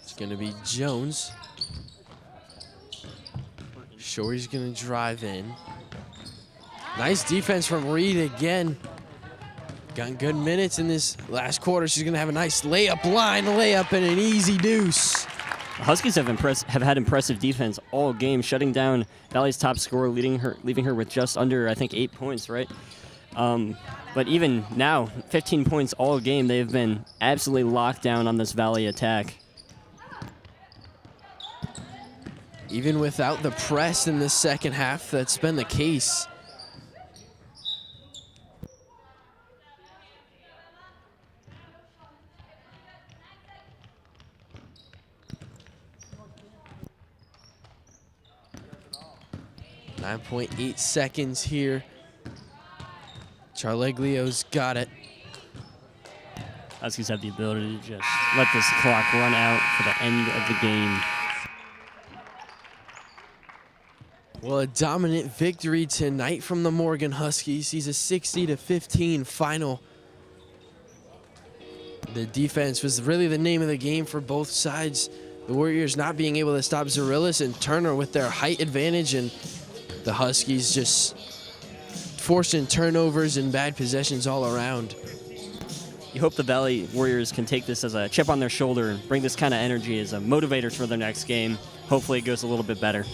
Speaker 3: It's going to be Jones. Shory's going to drive in. Nice defense from Reed again. Got good minutes in this last quarter. She's going to have a nice layup and an easy deuce.
Speaker 5: The Huskies have had impressive defense all game, shutting down Valley's top scorer, leaving her with just under, I think, 8 points, right? But even now, 15 points all game, they've been absolutely locked down on this Valley attack.
Speaker 3: Even without the press in the second half, that's been the case. .8 seconds here. Charleglio's got it.
Speaker 5: Huskies have the ability to just let this clock run out for the end of the game.
Speaker 3: Well, a dominant victory tonight from the Morgan Huskies. He's a 60-15 final. The defense was really the name of the game for both sides. The Warriors not being able to stop Zarillas and Turner with their height advantage, and the Huskies just forcing turnovers and bad possessions all around.
Speaker 5: You hope the Valley Warriors can take this as a chip on their shoulder and bring this kind of energy as a motivator for their next game. Hopefully it goes a little bit better.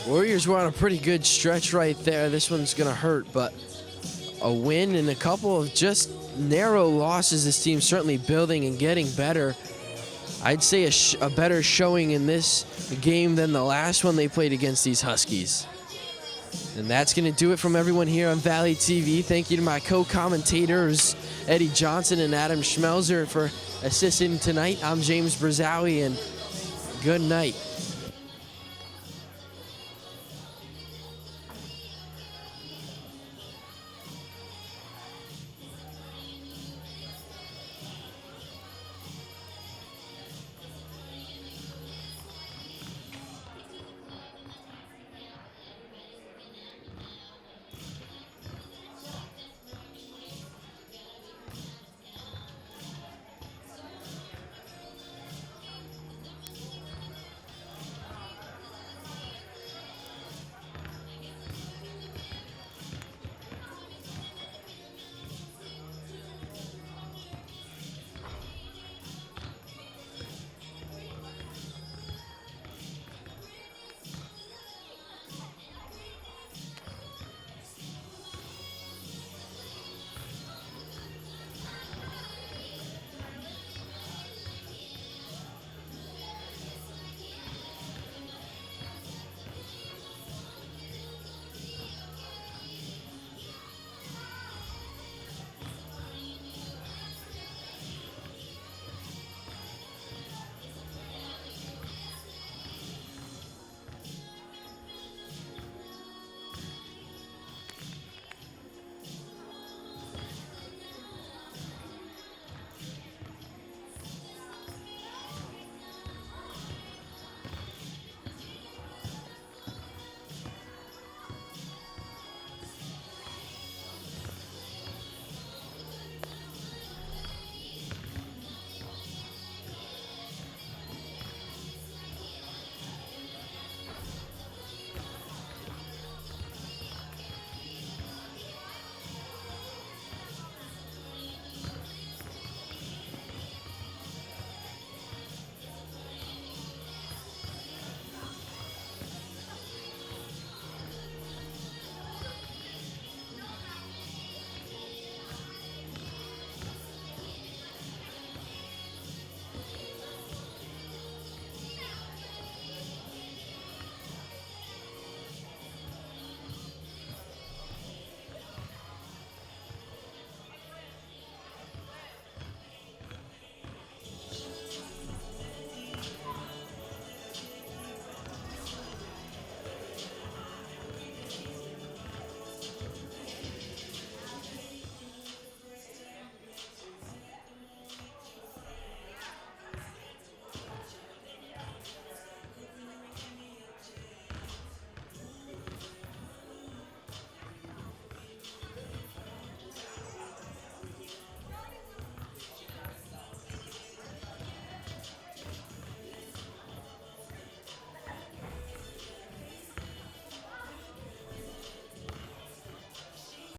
Speaker 3: Warriors were on a pretty good stretch right there. This one's going to hurt, but a win and a couple of just narrow losses. This team's certainly building and getting better. I'd say a better showing in this game than the last one they played against these Huskies. And that's going to do it from everyone here on Valley TV. Thank you to my co-commentators, Eddie Johnson and Adam Schmelzer, for assisting tonight. I'm James Brazowie, and good night.